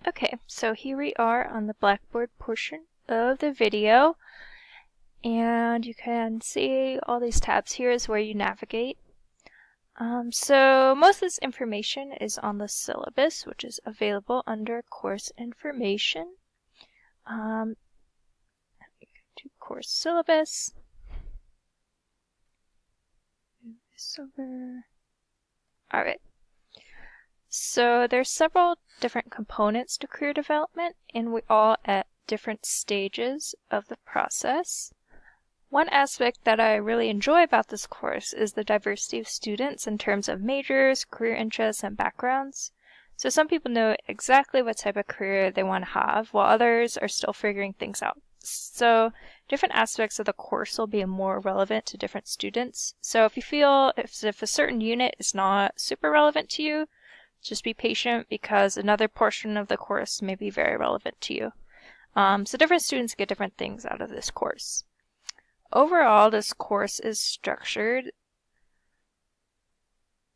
Okay, so here we are on the Blackboard portion of the video, and you can see all these tabs. Here is where you navigate. So most of this information is on the syllabus, which is available under course information. To course syllabus. Move this over. All right. So there's several different components to career development, and we all at different stages of the process. One aspect that I really enjoy about this course is the diversity of students in terms of majors, career interests, and backgrounds. So some people know exactly what type of career they want to have, while others are still figuring things out. So different aspects of the course will be more relevant to different students. So if you feel if a certain unit is not super relevant to you, just be patient because another portion of the course may be very relevant to you. So different students get different things out of this course. Overall, this course is structured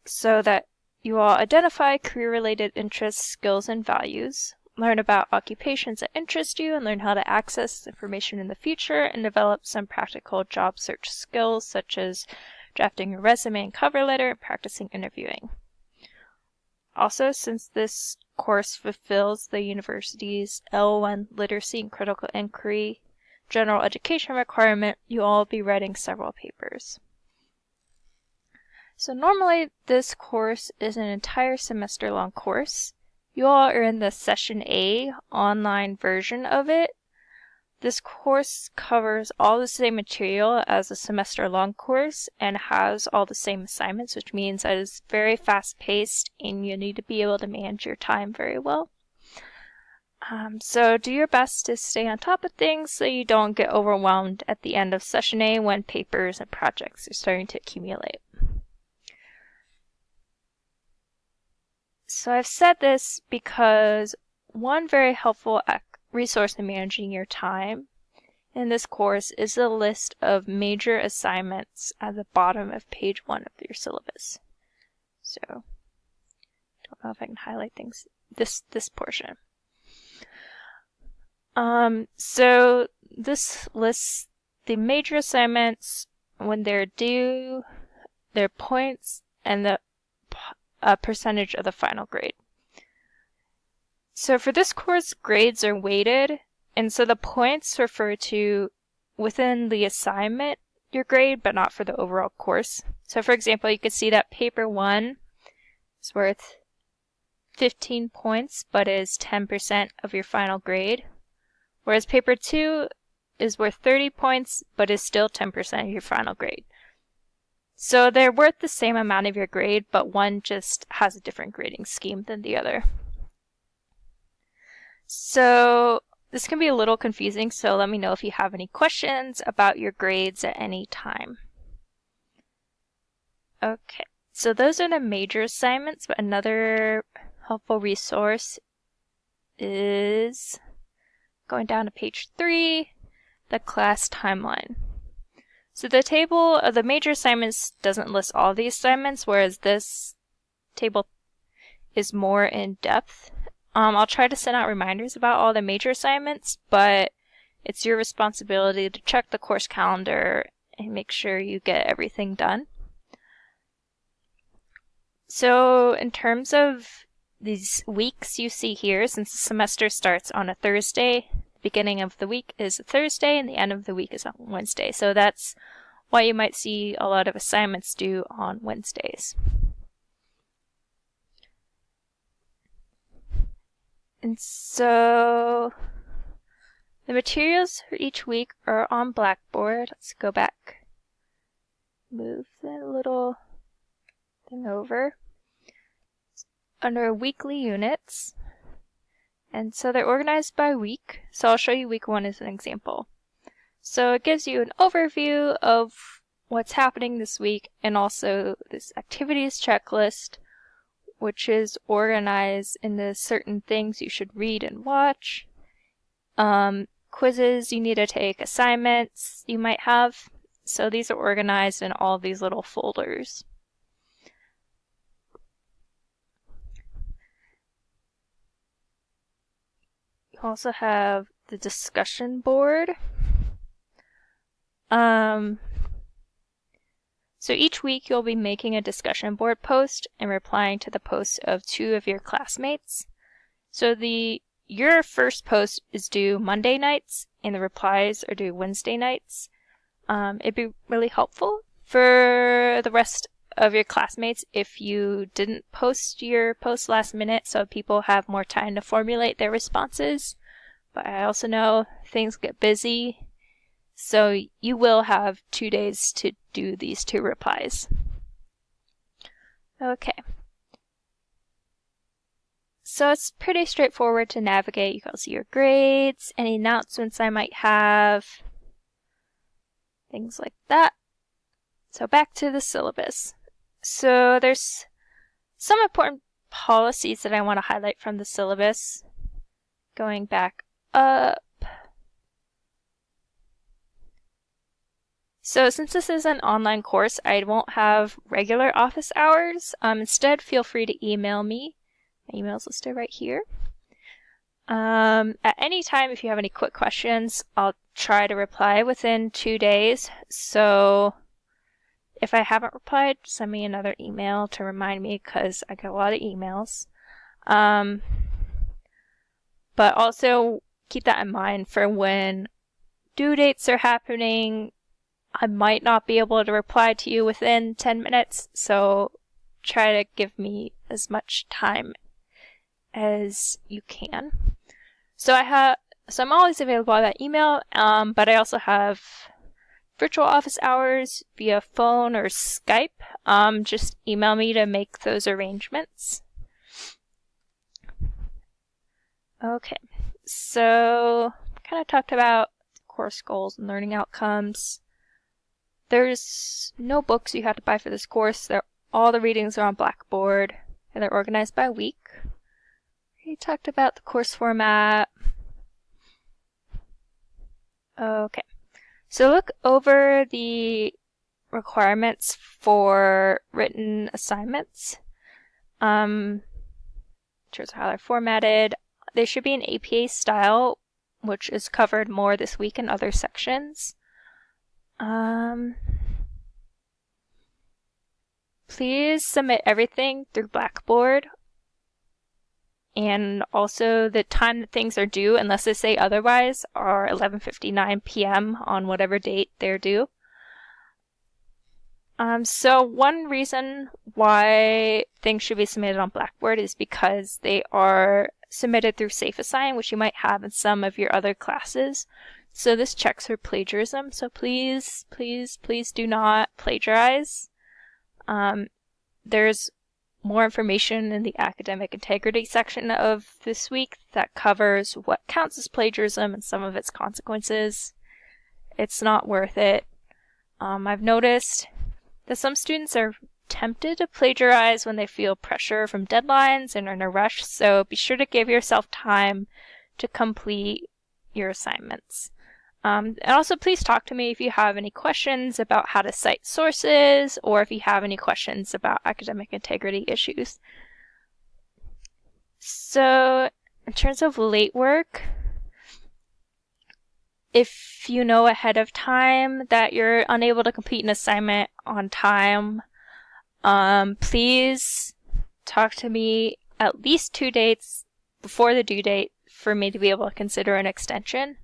so that you all identify career-related interests, skills, and values, learn about occupations that interest you, and learn how to access information in the future, and develop some practical job search skills such as drafting a resume and cover letter and practicing interviewing. Also, since this course fulfills the university's L1 literacy and critical inquiry general education requirement, you all will be writing several papers. So normally this course is an entire semester-long course. You all are in the Session A online version of it. This course covers all the same material as a semester-long course and has all the same assignments, which means that it's very fast-paced and you need to be able to manage your time very well. So do your best to stay on top of things so you don't get overwhelmed at the end of Session A when papers and projects are starting to accumulate. So I've said this because one very helpful resource in managing your time in this course is a list of major assignments at the bottom of page 1 of your syllabus. So, don't know if I can highlight things, this portion. So this lists the major assignments, when they're due, their points, and the percentage of the final grade. So for this course, grades are weighted, and so the points refer to within the assignment your grade, but not for the overall course. So for example, you could see that paper 1 is worth 15 points, but is 10% of your final grade. Whereas paper 2 is worth 30 points, but is still 10% of your final grade. So they're worth the same amount of your grade, but one just has a different grading scheme than the other. So this can be a little confusing, so let me know if you have any questions about your grades at any time. Okay, so those are the major assignments, but another helpful resource is going down to page 3, the class timeline. So the table of the major assignments doesn't list all the assignments, whereas this table is more in depth. I'll try to send out reminders about all the major assignments, but it's your responsibility to check the course calendar and make sure you get everything done. So in terms of these weeks you see here, since the semester starts on a Thursday, the beginning of the week is a Thursday and the end of the week is on Wednesday. So that's why you might see a lot of assignments due on Wednesdays. And so the materials for each week are on Blackboard. Let's go back. Move that little thing over. Under weekly units. And so they're organized by week. So I'll show you week 1 as an example. So it gives you an overview of what's happening this week and also this activities checklist, which is organized into certain things you should read and watch. Quizzes you need to take, assignments you might have. So these are organized in all of these little folders. also have the discussion board. So each week you'll be making a discussion board post and replying to the posts of 2 of your classmates. So your first post is due Monday nights and the replies are due Wednesday nights. It'd be really helpful for the rest of your classmates if you didn't post your post last minute so people have more time to formulate their responses. But I also know things get busy, so you will have 2 days to do these 2 replies. Okay. So it's pretty straightforward to navigate. You can see your grades, any announcements I might have, things like that. So back to the syllabus. So there's some important policies that I want to highlight from the syllabus. Going back up. So since this is an online course, I won't have regular office hours. Instead, feel free to email me. My email is listed right here. At any time, if you have any quick questions, I'll try to reply within 2 days. So if I haven't replied, send me another email to remind me because I get a lot of emails. But also keep that in mind for when due dates are happening. I might not be able to reply to you within 10 minutes, so try to give me as much time as you can. So I'm always available by email, but I also have virtual office hours via phone or Skype. Just email me to make those arrangements. Okay, so kind of talked about course goals and learning outcomes. There's no books you have to buy for this course. All the readings are on Blackboard, and they're organized by week. We talked about the course format. Okay, so look over the requirements for written assignments. In terms of how they're formatted, they should be in APA style, which is covered more this week in other sections. Please submit everything through Blackboard, and also the time that things are due, unless they say otherwise, are 11:59 p.m. on whatever date they're due. So one reason why things should be submitted on Blackboard is because they are submitted through SafeAssign, which you might have in some of your other classes. So this checks for plagiarism, so please, please, please do not plagiarize. There's more information in the academic integrity section of this week that covers what counts as plagiarism and some of its consequences. It's not worth it. I've noticed that some students are tempted to plagiarize when they feel pressure from deadlines and are in a rush, so be sure to give yourself time to complete your assignments. And also please talk to me if you have any questions about how to cite sources or if you have any questions about academic integrity issues. So in terms of late work, if you know ahead of time that you're unable to complete an assignment on time, please talk to me at least 2 dates before the due date for me to be able to consider an extension.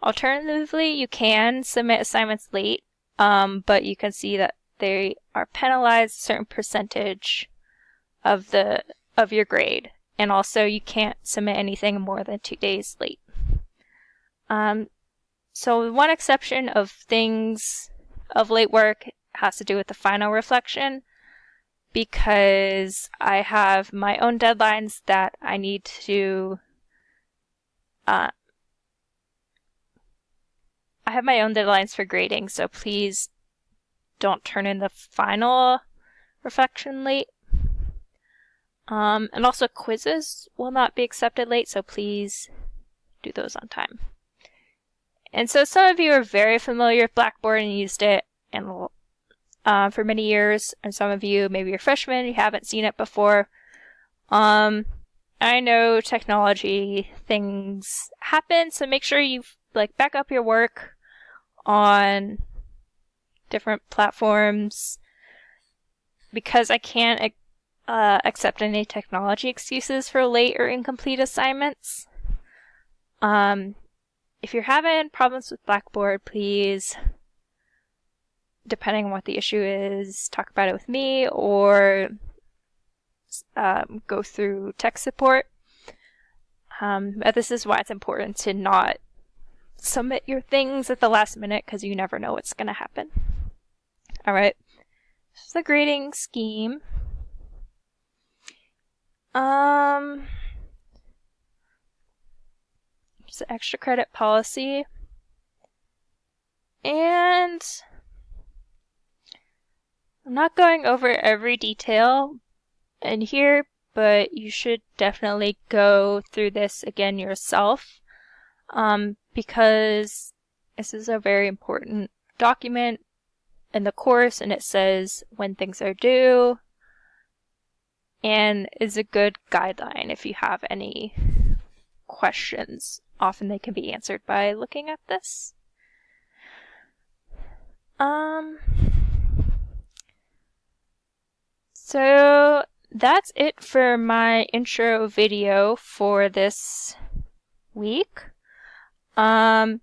Alternatively, you can submit assignments late, but you can see that they are penalized a certain percentage of your grade, and also you can't submit anything more than 2 days late. So one exception of things of late work has to do with the final reflection, because I have my own deadlines that I need to I have my own deadlines for grading, so please don't turn in the final reflection late. And also quizzes will not be accepted late, so please do those on time. And so some of you are very familiar with Blackboard and used it for many years, and some of you, maybe you're freshmen, you haven't seen it before. I know technology things happen, so make sure you back up your work on different platforms, because I can't accept any technology excuses for late or incomplete assignments. If you're having problems with Blackboard, please, depending on what the issue is, talk about it with me or go through tech support. But this is why it's important to not submit your things at the last minute, because you never know what's going to happen. Alright, this is the grading scheme. It's the extra credit policy. And I'm not going over every detail in here, but you should definitely go through this again yourself, because this is a very important document in the course, and it says when things are due, and is a good guideline if you have any questions. Often they can be answered by looking at this. So that's it for my intro video for this week. I'm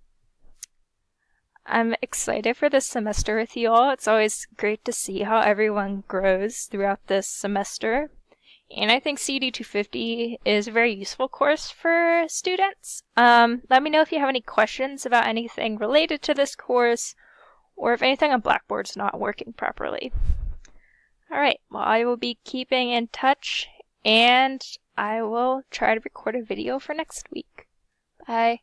excited for this semester with you all. It's always great to see how everyone grows throughout this semester. And I think CD250 is a very useful course for students. Let me know if you have any questions about anything related to this course, or if anything on Blackboard's not working properly. Alright, well, I will be keeping in touch, and I will try to record a video for next week. Bye.